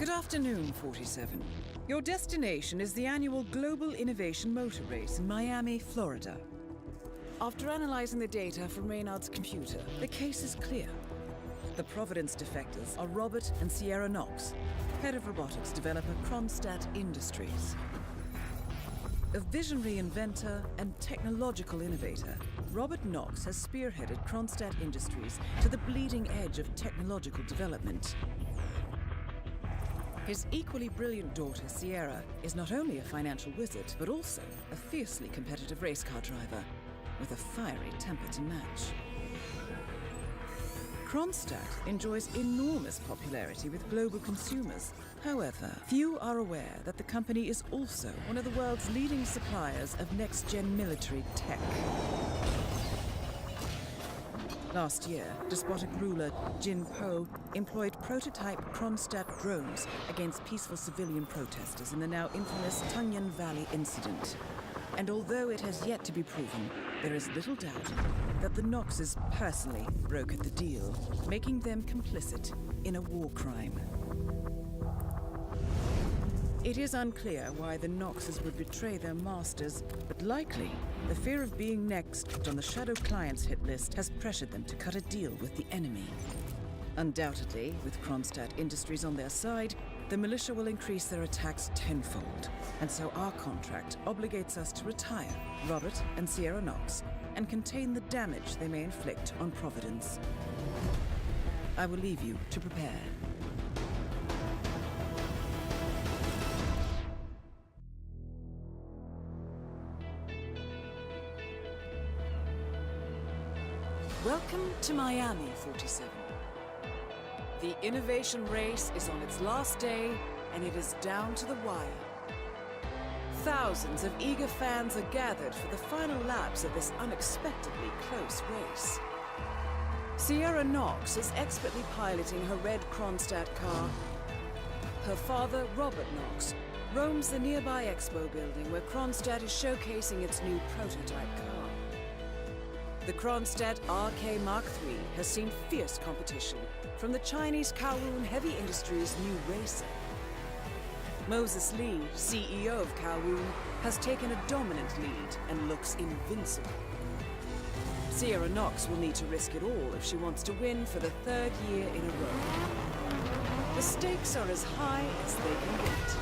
Good afternoon, 47. Your destination is the annual Global Innovation Motor Race in Miami, Florida. After analyzing the data from Reynard's computer, the case is clear. The Providence defectors are Robert and Sierra Knox, head of robotics developer Kronstadt Industries. A visionary inventor and technological innovator, Robert Knox has spearheaded Kronstadt Industries to the bleeding edge of technological development. His equally brilliant daughter, Ceeredd, is not only a financial wizard, but also a fiercely competitive race car driver with a fiery temper to match. Kronstadt enjoys enormous popularity with global consumers. However, few are aware that the company is also one of the world's leading suppliers of next-gen military tech. Last year, despotic ruler Jin Po employed prototype Kronstadt drones against peaceful civilian protesters in the now infamous Tungan Valley incident. And although it has yet to be proven, there is little doubt that the Knoxes personally brokered the deal, making them complicit in a war crime. It is unclear why the Knoxes would betray their masters, but likely the fear of being next on the Shadow Clients hit list has pressured them to cut a deal with the enemy. Undoubtedly, with Kronstadt Industries on their side, the militia will increase their attacks tenfold, and so our contract obligates us to retire Robert and Sierra Knox and contain the damage they may inflict on Providence. I will leave you to prepare. Welcome to Miami, 47. The innovation race is on its last day, and it is down to the wire. Thousands of eager fans are gathered for the final laps of this unexpectedly close race. Sierra Knox is expertly piloting her red Kronstadt car. Her father, Robert Knox, roams the nearby expo building where Kronstadt is showcasing its new prototype car. The Kronstadt RK Mark III has seen fierce competition from the Chinese Kowloon Heavy Industries' new racer. Moses Lee, CEO of Kowloon, has taken a dominant lead and looks invincible. Sierra Knox will need to risk it all if she wants to win for the third year in a row. The stakes are as high as they can get.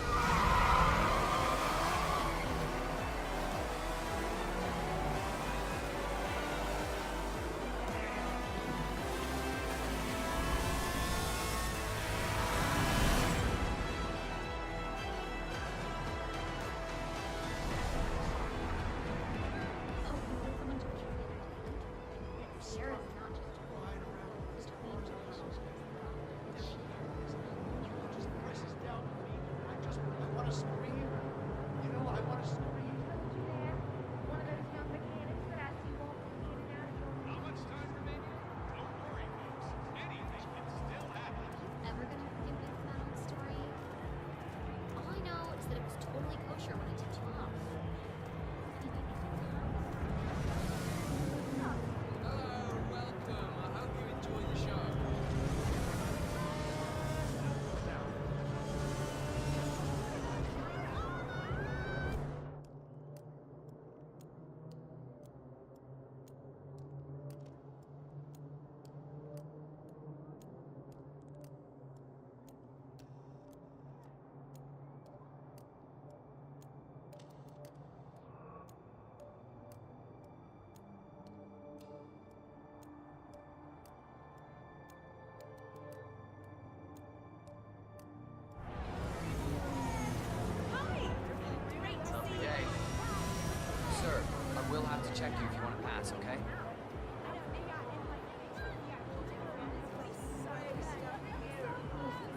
We'll have to check you if you want to pass, okay?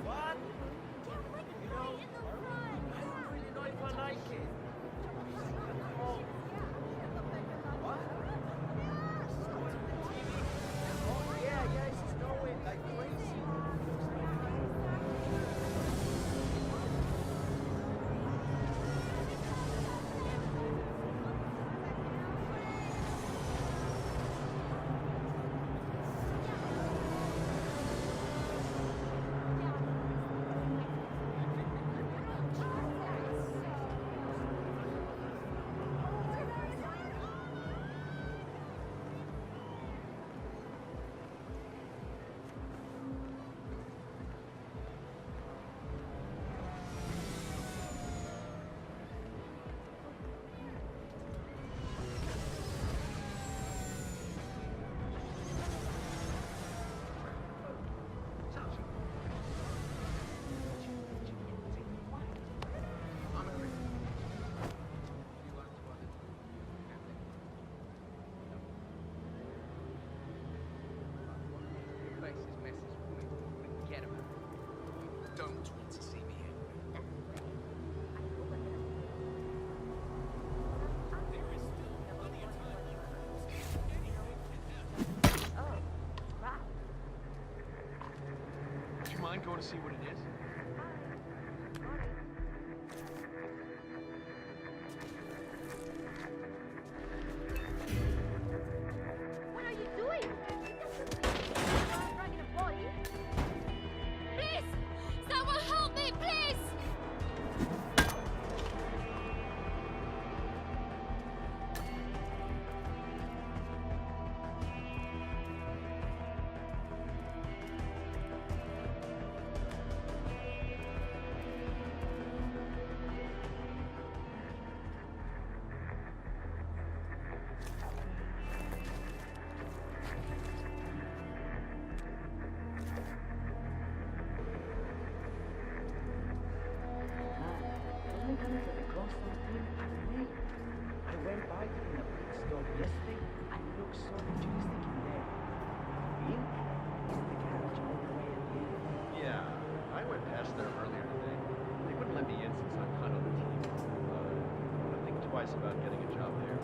What? You know, I don't really know if I like it. Oh. What? Oh, yeah, it's just going like crazy. mechanics at the Kronstadt team are amazing. I went by them in the pit stop yesterday and it looks so futuristic in there. Ink is the garage all the way at the end. Yeah, I went past there earlier today. They wouldn't let me in since I'm not on the team. I think twice about getting a job there.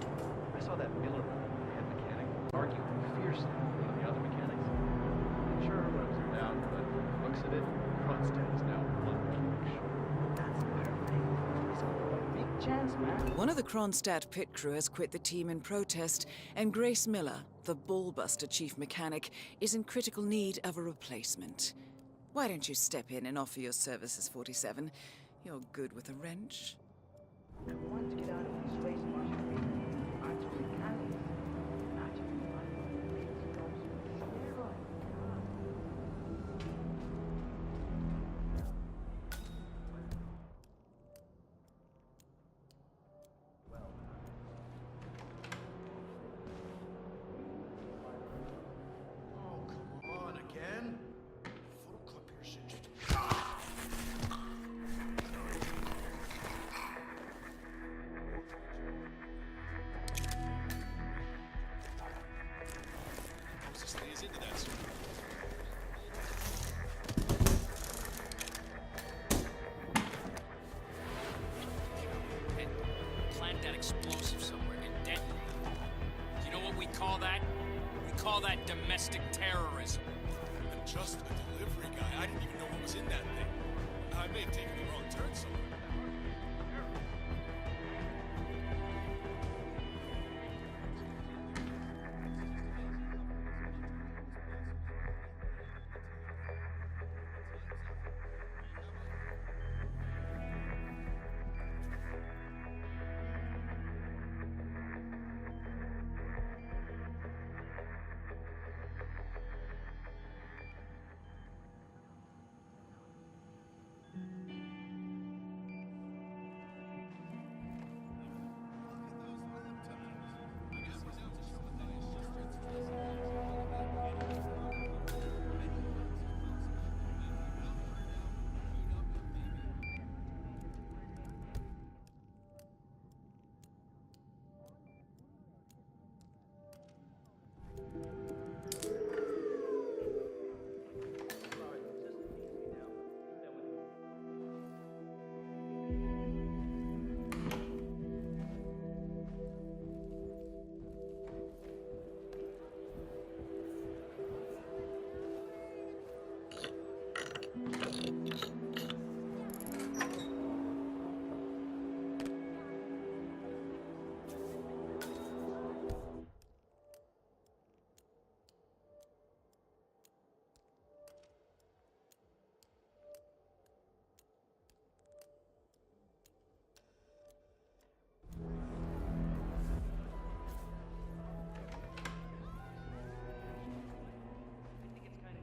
I saw that Miller, the head mechanic, arguing fiercely with the other mechanics. I'm sure rugs are down, but looks at it, Kronstadt is now one huge show. That's perfect. So a big chance, man. One of the Kronstadt pit crew has quit the team in protest, and Grace Miller, the ballbuster chief mechanic, is in critical need of a replacement. Why don't you step in and offer your services, 47? You're good with a wrench. I want to get out of this race much quicker. I'm to mechanics. Naturally, I'm going to make jobs with Sierra. Oh, come on, again? Photocopy your shit. Moses lays into that sort of And plant that explosive somewhere and detonate. You know what we call that? We call that domestic terrorism. I'm just a delivery guy. I didn't even know what was in that thing. I may have taken the wrong turn somewhere.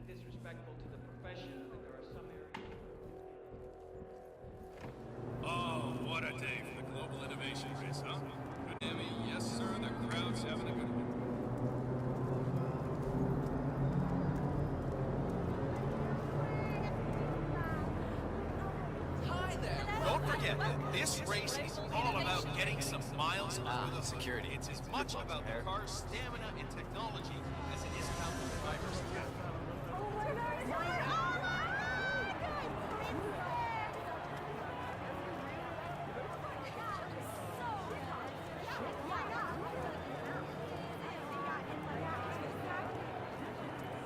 disrespectful to the profession that there are some areas. Oh, what a day for the global innovation race, huh? Good Emmy, yes sir, the crowd's having a good one. Hi there. Don't forget, this race is all about getting some miles under the security. It's as much about the car's stamina and technology as it is about the driver's skill.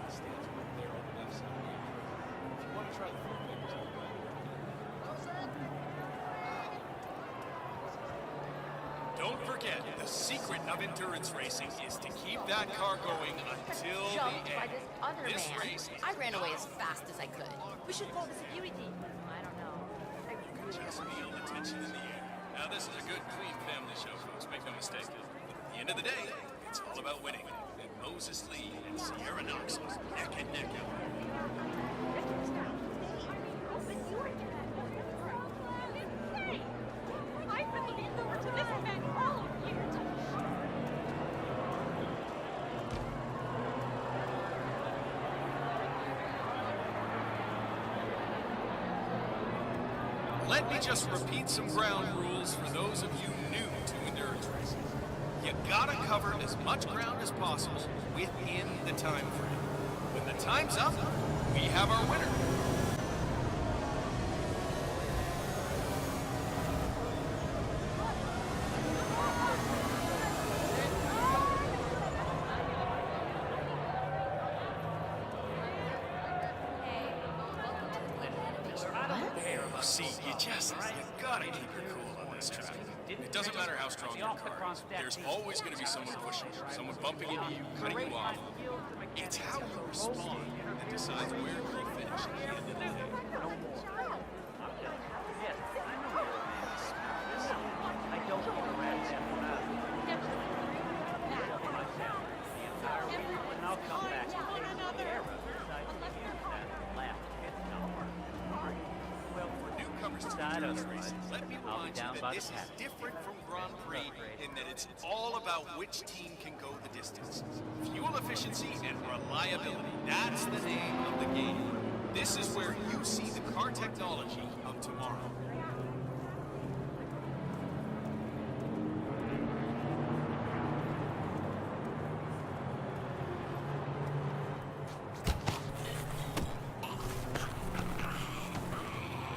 Stands right there on the left side. If you want to try the four fingers, don't forget, the secret of endurance racing is to keep that car going until the Jumped by end. this other This man. race is I ran away not as fast as I could. We should call the security. I don't know. just feel the tension in the air. Now, this is a good, clean family show, folks. Make no mistake. But at the end of the day, it's all about winning. And Moses Lee and Sierra Knox was neck and neck out there. I've been looking forward to this event all year. let me just repeat some ground rules for those of you new to endurance racing. You gotta cover as much ground as possible within the time frame. When the time's up, we have our winner. See, you gotta keep your cool on this track. It doesn't matter how strong your car is. There's always gonna be someone pushing you, someone bumping into you, cutting you off. It's how you respond that decides where you finish at the end of the day. I don't give a rat's ass about it. And I'll come back and take Sierra beside the last pit stop. Well, For newcomers to endurance racing, let me remind you that this is different from Grand Prix in that it's all about which team can go the distance. Fuel efficiency and reliability, that's the name of the game. This is where you see the car technology of tomorrow.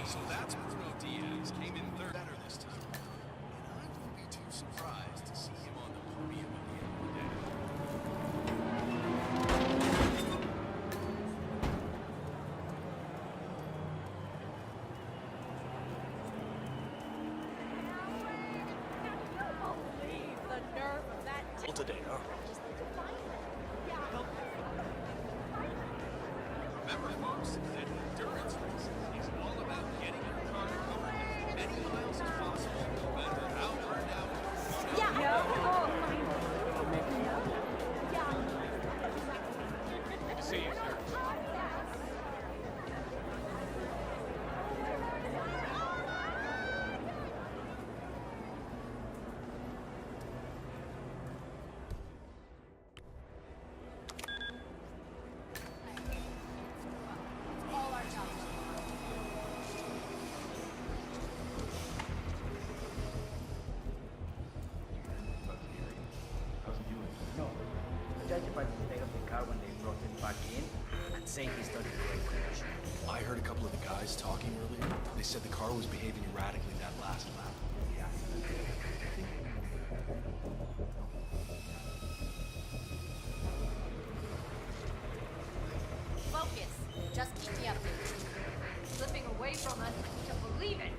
So that's Bruno Diaz came in third better this time. And I wouldn't be too surprised to see him on the podium at the end of the day. Today, huh? Remember, folks, that endurance racing is all about getting your car to cover as many miles as possible, no matter how burned out you are. Good to see you, sir. No. Judging by the state of the car when they brought it back in, I'd say he's done a great condition. I heard a couple of the guys talking earlier. They said the car was behaving erratically that last lap. Yeah. Focus. Just keep me up here. Slipping away from us to believe it.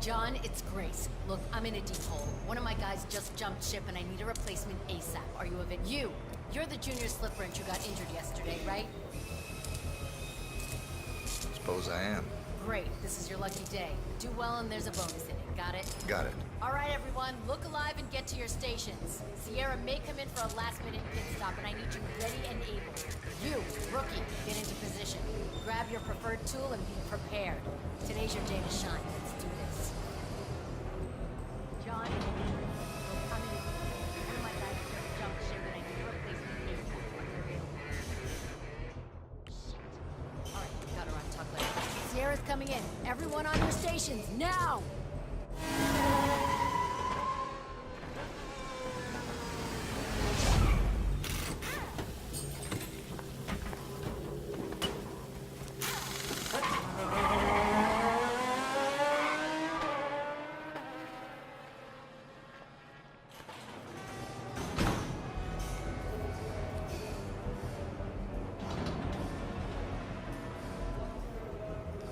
John, it's Grace. Look, I'm in a deep hole. One of my guys just jumped ship and I need a replacement ASAP. Are you of it? You're the junior slip wrench who got injured yesterday, right? Suppose I am. Great. This is your lucky day. Do well and there's a bonus in it. Got it? Got it. All right, everyone. Look alive and get to your stations. Sierra may come in for a last-minute pit stop, and I need you ready and able. You, rookie, get into position. Grab your preferred tool and be prepared. Today's your day to shine. Let's do this. John, look, I'm in. One of my guys just jumped ship, and I need a replacement ASAP. Are you available? Shit. All right, got her on tuck later. Sierra's coming in. Everyone on your stations, now!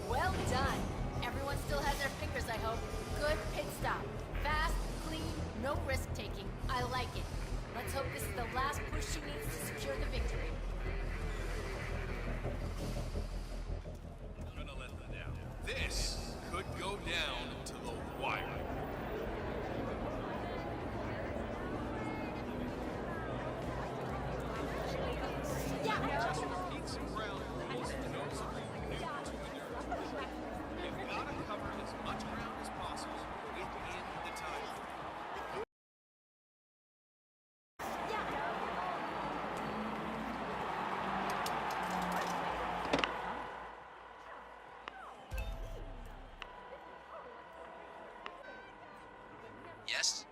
Well done. Everyone still has their fingers, I hope. Good pit stop. Fast, clean, no risk-taking. I like it. Let's hope this is the last push she needs to secure the victory. I'm gonna let them down. This could go down to the wire. Just repeat some ground rules for those of you new to endurance racing. You've got to cover as much ground as possible within the time.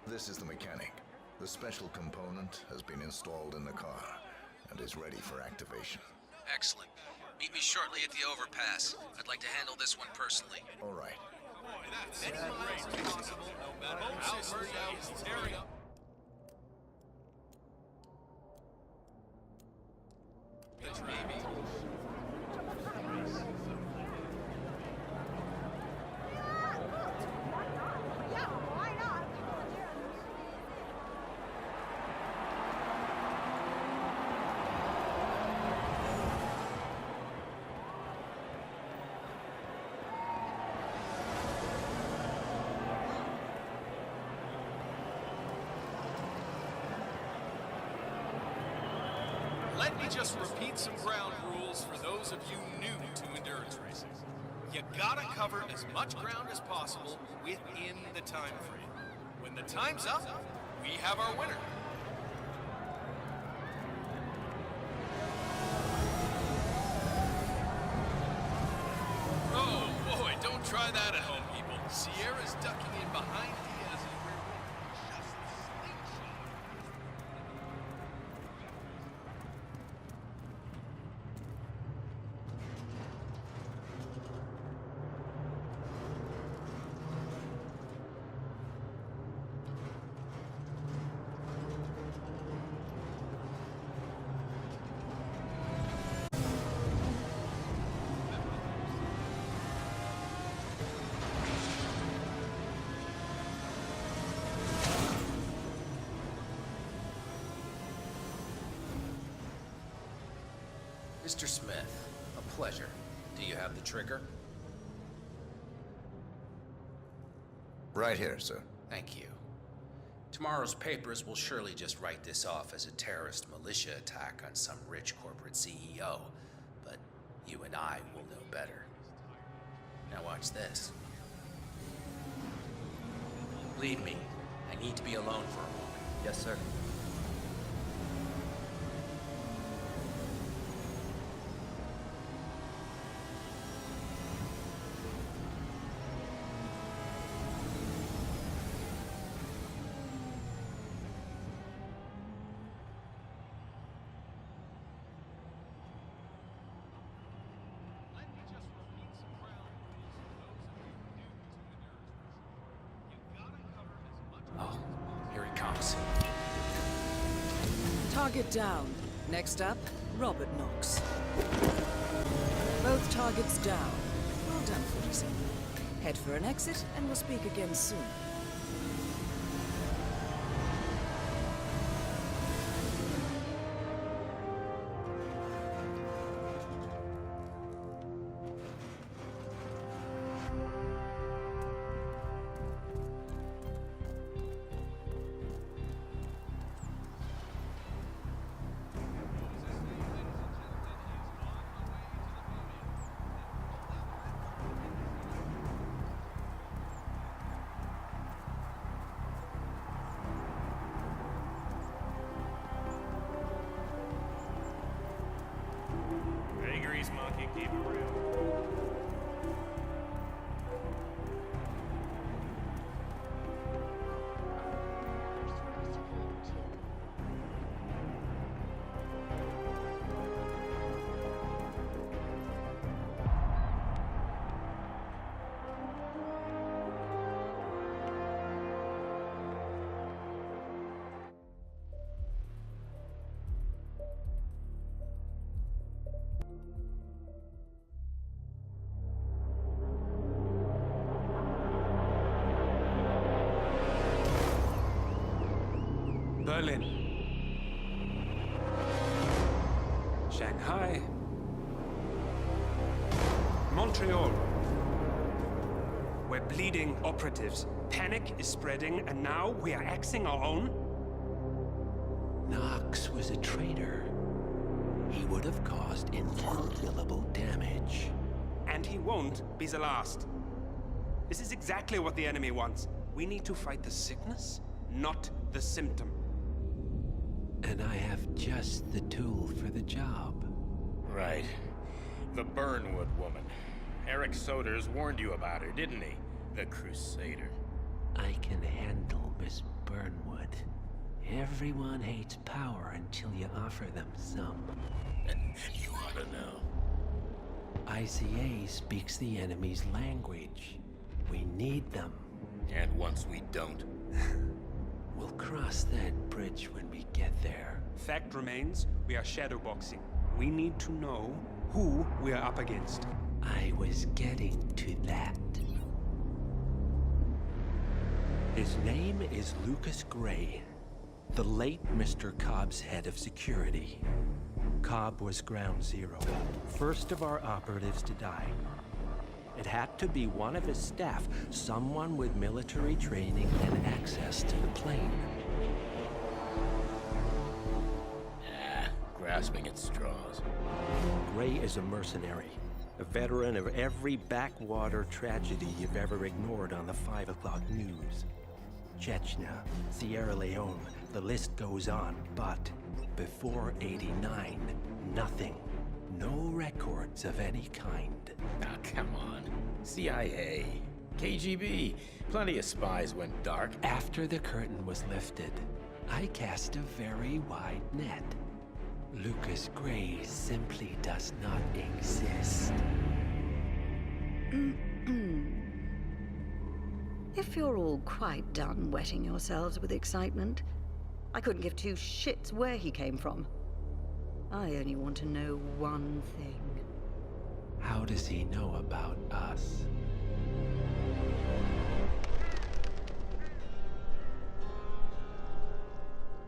This is the mechanic. The special component has been installed in the car and is ready for activation. Excellent. Meet me shortly at the overpass. I'd like to handle this one personally. All right. Many miles as possible, no matter how burned out it's tearing up. Maybe. Let me just repeat some ground rules for those of you new to endurance racing. You gotta cover as much ground as possible within the time frame. When the time's up, we have our winner. Oh boy, don't try that at home, people. Sierra's ducking in behind Diaz and we're just slingshot. Mr. Smith, a pleasure. Do you have the trigger? Right here, sir. Thank you. Tomorrow's papers will surely just write this off as a terrorist militia attack on some rich corporate CEO, but you and I will know better. Now watch this. Leave me. I need to be alone for a moment. Yes, sir. Oh, here he comes. Target down. Next up, Robert Knox. Both targets down. Well done, 47. Head for an exit, and we'll speak again soon. Monkey, keep it real. Berlin, Shanghai, Montreal. We're bleeding operatives. Panic is spreading, and now we are axing our own? Knox was a traitor. He would have caused incalculable damage. And he won't be the last. This is exactly what the enemy wants. We need to fight the sickness, not the symptom. And I have just the tool for the job. Right. The Burnwood woman. Eric Soders warned you about her, didn't he? The Crusader. I can handle was Burnwood. Everyone hates power until you offer them some. You ought to know. ICA speaks the enemy's language. We need them. And once we don't, we'll cross that bridge when we get there. Fact remains, we are shadowboxing. We need to know who we are up against. I was getting to that. His name is Lucas Gray, the late Mr. Cobb's head of security. Cobb was ground zero, first of our operatives to die. It had to be one of his staff, someone with military training and access to the plane. Grasping at straws. Gray is a mercenary, a veteran of every backwater tragedy you've ever ignored on the 5 o'clock news. Chechnya, Sierra Leone, the list goes on, but before '89, nothing. No records of any kind. Ah, come on. CIA, KGB, plenty of spies went dark. After the curtain was lifted, I cast a very wide net. Lucas Gray simply does not exist. If you're all quite done wetting yourselves with excitement, I couldn't give two shits where he came from. I only want to know one thing. How does he know about us?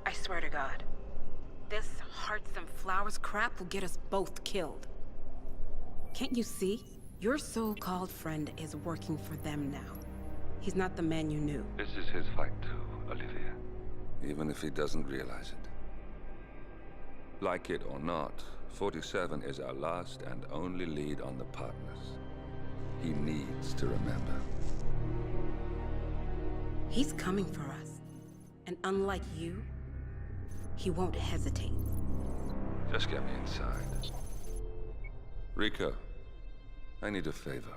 I swear to God, this hearts and flowers crap will get us both killed. Can't you see? Your so-called friend is working for them now. He's not the man you knew. This is his fight too, Olivia. Even if he doesn't realize it. Like it or not, 47 is our last and only lead on the partners. He needs to remember. He's coming for us. And unlike you, he won't hesitate. Just get me inside. Rico, I need a favor.